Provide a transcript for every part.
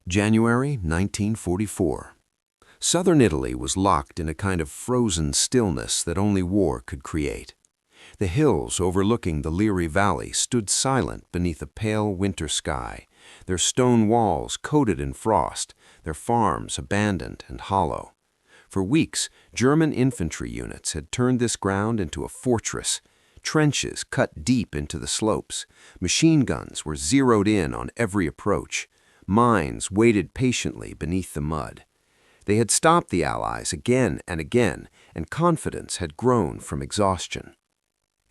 January 1944. Southern Italy was locked in a kind of frozen stillness that only war could create. The hills overlooking the Liri Valley stood silent beneath a pale winter sky, their stone walls coated in frost, their farms abandoned and hollow. For weeks, German infantry units had turned this ground into a fortress. Trenches cut deep into the slopes. Machine guns were zeroed in on every approach. Mines waited patiently beneath the mud. They had stopped the Allies again and again, and confidence had grown from exhaustion.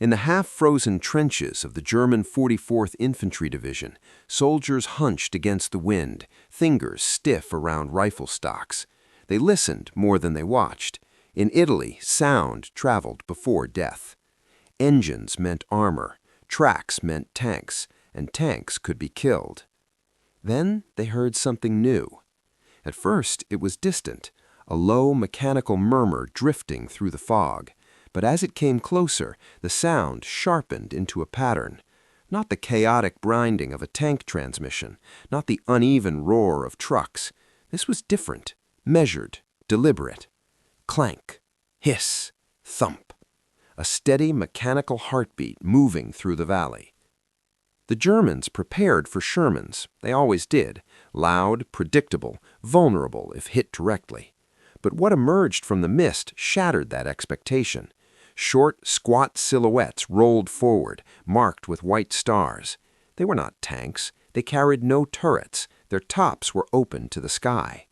In the half-frozen trenches of the German 44th Infantry Division, soldiers hunched against the wind, fingers stiff around rifle stocks. They listened more than they watched. In Italy, sound traveled before death. Engines meant armor, tracks meant tanks, and tanks could be killed. Then they heard something new. At first, it was distant, a low mechanical murmur drifting through the fog. But as it came closer, the sound sharpened into a pattern. Not the chaotic grinding of a tank transmission, not the uneven roar of trucks. This was different, measured, deliberate. Clank, hiss, thump. A steady mechanical heartbeat moving through the valley. The Germans prepared for Shermans. They always did. Loud, predictable, vulnerable if hit directly. But what emerged from the mist shattered that expectation. Short, squat silhouettes rolled forward, marked with white stars. They were not tanks. They carried no turrets. Their tops were open to the sky.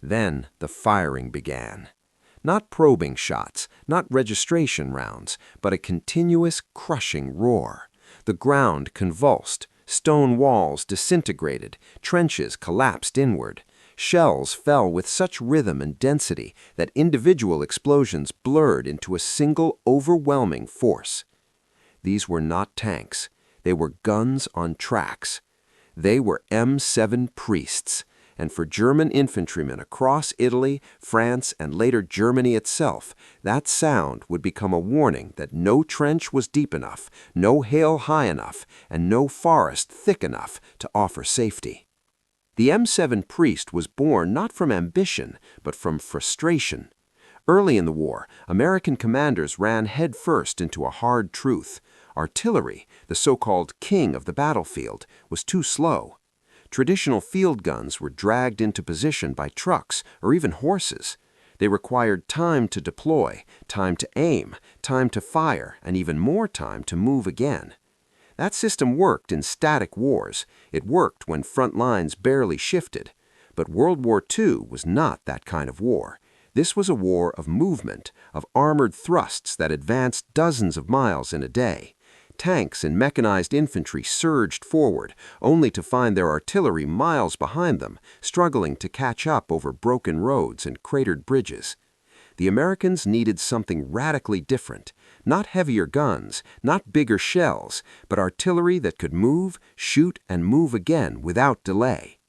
Then the firing began. Not probing shots, not registration rounds, but a continuous, crushing roar. The ground convulsed, stone walls disintegrated, trenches collapsed inward. Shells fell with such rhythm and density that individual explosions blurred into a single overwhelming force. These were not tanks. They were guns on tracks. They were M7 priests. And for German infantrymen across Italy, France, and later Germany itself, that sound would become a warning that no trench was deep enough, no hill high enough, and no forest thick enough to offer safety. The M7 priest was born not from ambition, but from frustration. Early in the war, American commanders ran headfirst into a hard truth. Artillery, the so-called king of the battlefield, was too slow. Traditional field guns were dragged into position by trucks or even horses. They required time to deploy, time to aim, time to fire, and even more time to move again. That system worked in static wars. It worked when front lines barely shifted. But World War II was not that kind of war. This was a war of movement, of armored thrusts that advanced dozens of miles in a day. Tanks and mechanized infantry surged forward, only to find their artillery miles behind them, struggling to catch up over broken roads and cratered bridges. The Americans needed something radically different. Not heavier guns, not bigger shells, but artillery that could move, shoot, and move again without delay.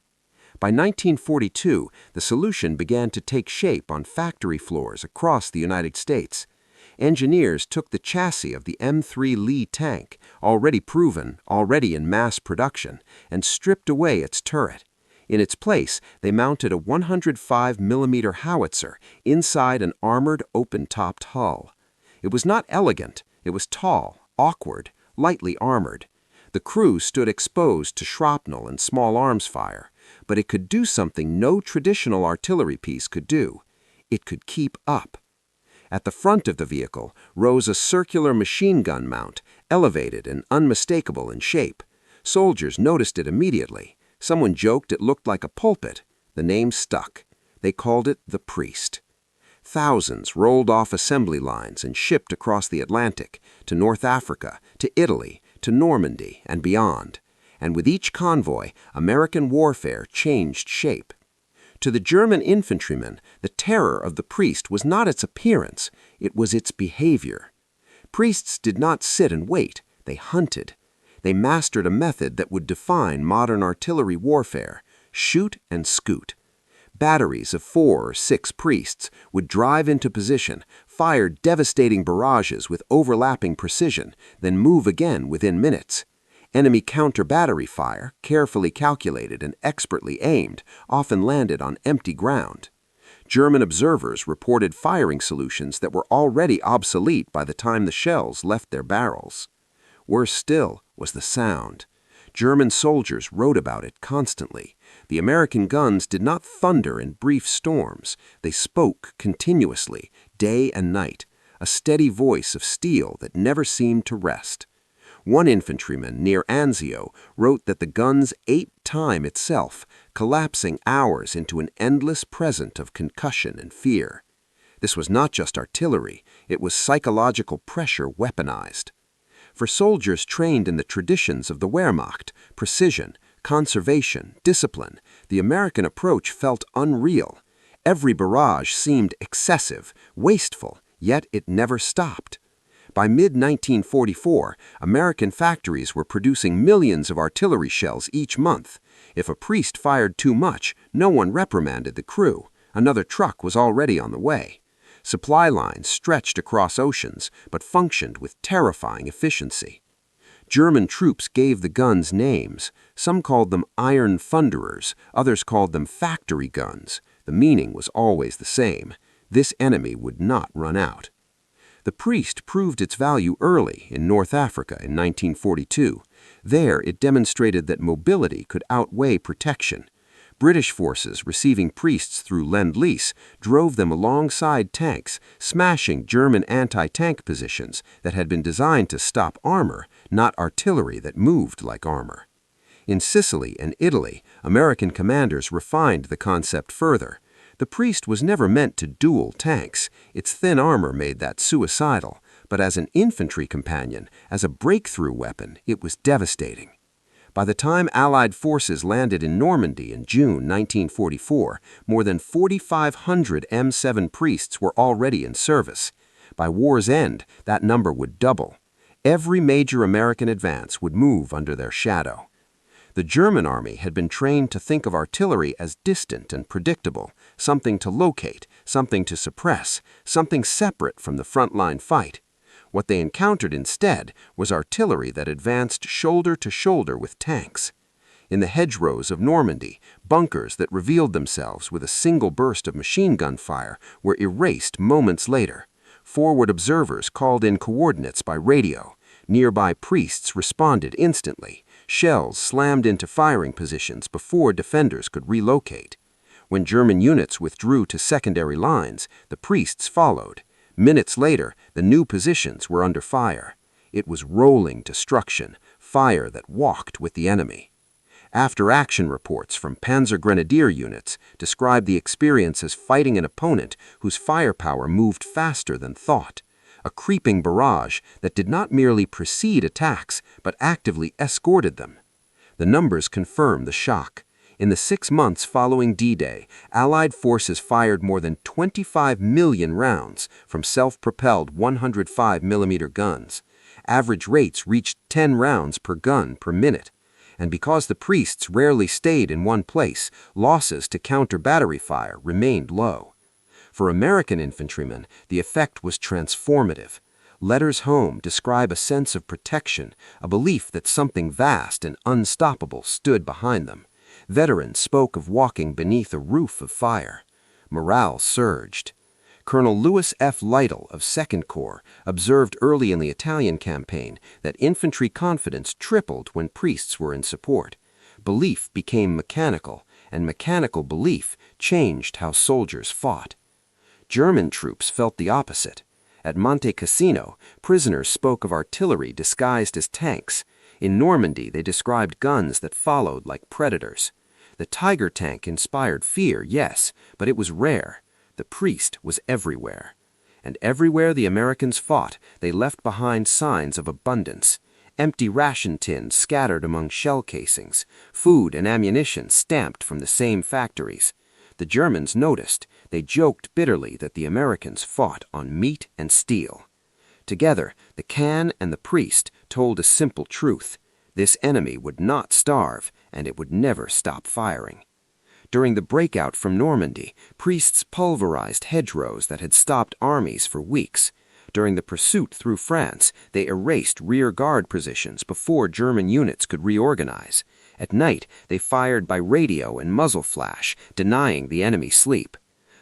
By 1942, the solution began to take shape on factory floors across the United States. Engineers took the chassis of the M3 Lee tank, already proven, already in mass production, and stripped away its turret. In its place, they mounted a 105mm howitzer inside an armored, open-topped hull. It was not elegant. It was tall, awkward, lightly armored. The crew stood exposed to shrapnel and small arms fire, but it could do something no traditional artillery piece could do. It could keep up. At the front of the vehicle rose a circular machine gun mount, elevated and unmistakable in shape. Soldiers noticed it immediately. Someone joked it looked like a pulpit. The name stuck. They called it the Priest. Thousands rolled off assembly lines and shipped across the Atlantic, to North Africa, to Italy, to Normandy, and beyond. And with each convoy, American warfare changed shape. To the German infantrymen, the terror of the priest was not its appearance, it was its behavior. Priests did not sit and wait, they hunted. They mastered a method that would define modern artillery warfare: shoot and scoot. Batteries of 4 or 6 priests would drive into position, fire devastating barrages with overlapping precision, then move again within minutes. Enemy counter-battery fire, carefully calculated and expertly aimed, often landed on empty ground. German observers reported firing solutions that were already obsolete by the time the shells left their barrels. Worse still was the sound. German soldiers wrote about it constantly. The American guns did not thunder in brief storms. They spoke continuously, day and night, a steady voice of steel that never seemed to rest. One infantryman near Anzio wrote that the guns ate time itself, collapsing hours into an endless present of concussion and fear. This was not just artillery, it was psychological pressure weaponized. For soldiers trained in the traditions of the Wehrmacht, precision, conservation, discipline, the American approach felt unreal. Every barrage seemed excessive, wasteful, yet it never stopped. By mid-1944, American factories were producing millions of artillery shells each month. If a priest fired too much, no one reprimanded the crew. Another truck was already on the way. Supply lines stretched across oceans, but functioned with terrifying efficiency. German troops gave the guns names. Some called them iron thunderers, others called them factory guns. The meaning was always the same. This enemy would not run out. The priest proved its value early in North Africa in 1942. There it demonstrated that mobility could outweigh protection. British forces receiving priests through Lend-Lease drove them alongside tanks, smashing German anti-tank positions that had been designed to stop armor, not artillery that moved like armor. In Sicily and Italy, American commanders refined the concept further. The priest was never meant to duel tanks. Its thin armor made that suicidal, but as an infantry companion, as a breakthrough weapon, it was devastating. By the time Allied forces landed in Normandy in June 1944, more than 4,500 M7 priests were already in service. By war's end, that number would double. Every major American advance would move under their shadow. The German army had been trained to think of artillery as distant and predictable, something to locate, something to suppress, something separate from the frontline fight. What they encountered instead was artillery that advanced shoulder to shoulder with tanks. In the hedgerows of Normandy, bunkers that revealed themselves with a single burst of machine gun fire were erased moments later. Forward observers called in coordinates by radio. Nearby priests responded instantly. Shells slammed into firing positions before defenders could relocate. When German units withdrew to secondary lines, the priests followed. Minutes later, the new positions were under fire. It was rolling destruction, fire that walked with the enemy. After-action reports from Panzer Grenadier units described the experience as fighting an opponent whose firepower moved faster than thought. A creeping barrage that did not merely precede attacks, but actively escorted them. The numbers confirm the shock. In the 6 months following D-Day, Allied forces fired more than 25 million rounds from self-propelled 105mm guns. Average rates reached 10 rounds per gun per minute. And because the priests rarely stayed in one place, losses to counter-battery fire remained low. For American infantrymen, the effect was transformative. Letters home describe a sense of protection, a belief that something vast and unstoppable stood behind them. Veterans spoke of walking beneath a roof of fire. Morale surged. Colonel Louis F. Lytle of 2nd Corps observed early in the Italian campaign that infantry confidence tripled when priests were in support. Belief became mechanical, and mechanical belief changed how soldiers fought. German troops felt the opposite. At Monte Cassino, prisoners spoke of artillery disguised as tanks. In Normandy, they described guns that followed like predators. The Tiger tank inspired fear, yes, but it was rare. The priest was everywhere. And everywhere the Americans fought, they left behind signs of abundance. Empty ration tins scattered among shell casings, food and ammunition stamped from the same factories. The Germans noticed. They joked bitterly that the Americans fought on meat and steel. Together, the can and the priest told a simple truth. This enemy would not starve, and it would never stop firing. During the breakout from Normandy, priests pulverized hedgerows that had stopped armies for weeks. During the pursuit through France, they erased rear guard positions before German units could reorganize. At night, they fired by radio and muzzle flash, denying the enemy sleep.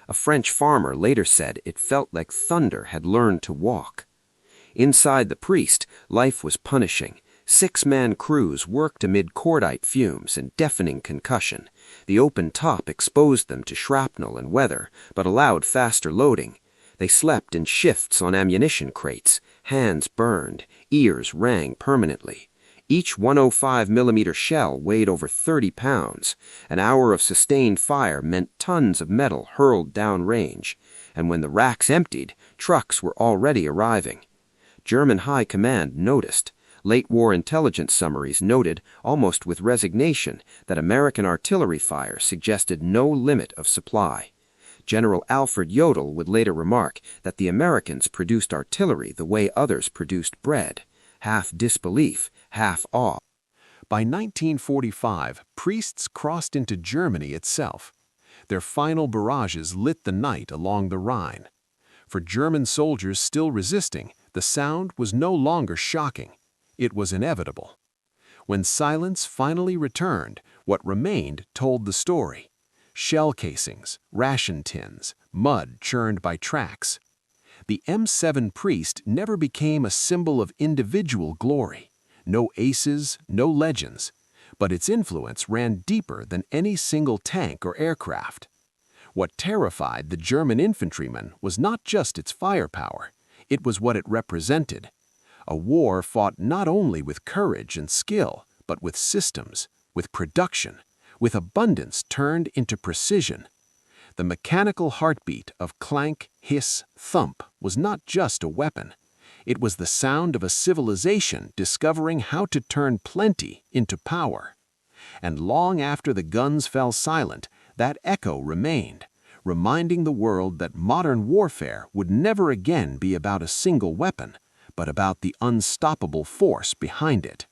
A French farmer later said it felt like thunder had learned to walk. Inside the Priest, life was punishing. 6-man crews worked amid cordite fumes and deafening concussion. The open top exposed them to shrapnel and weather, but allowed faster loading. They slept in shifts on ammunition crates. Hands burned, ears rang permanently. Each 105mm shell weighed over 30 pounds. An hour of sustained fire meant tons of metal hurled downrange. And when the racks emptied, trucks were already arriving. German high command noticed. Late war intelligence summaries noted, almost with resignation, that American artillery fire suggested no limit of supply. General Alfred Jodl would later remark that the Americans produced artillery the way others produced bread, half disbelief, half awe. By 1945, Priests crossed into Germany itself. Their final barrages lit the night along the Rhine. For German soldiers still resisting, the sound was no longer shocking. It was inevitable. When silence finally returned, what remained told the story. Shell casings, ration tins, mud churned by tracks. The M7 Priest never became a symbol of individual glory. No aces, no legends. But its influence ran deeper than any single tank or aircraft. What terrified the German infantrymen was not just its firepower. It was what it represented. A war fought not only with courage and skill, but with systems, with production, with abundance turned into precision. The mechanical heartbeat of clank, hiss, thump was not just a weapon. It was the sound of a civilization discovering how to turn plenty into power. And long after the guns fell silent, that echo remained, reminding the world that modern warfare would never again be about a single weapon, but about the unstoppable force behind it.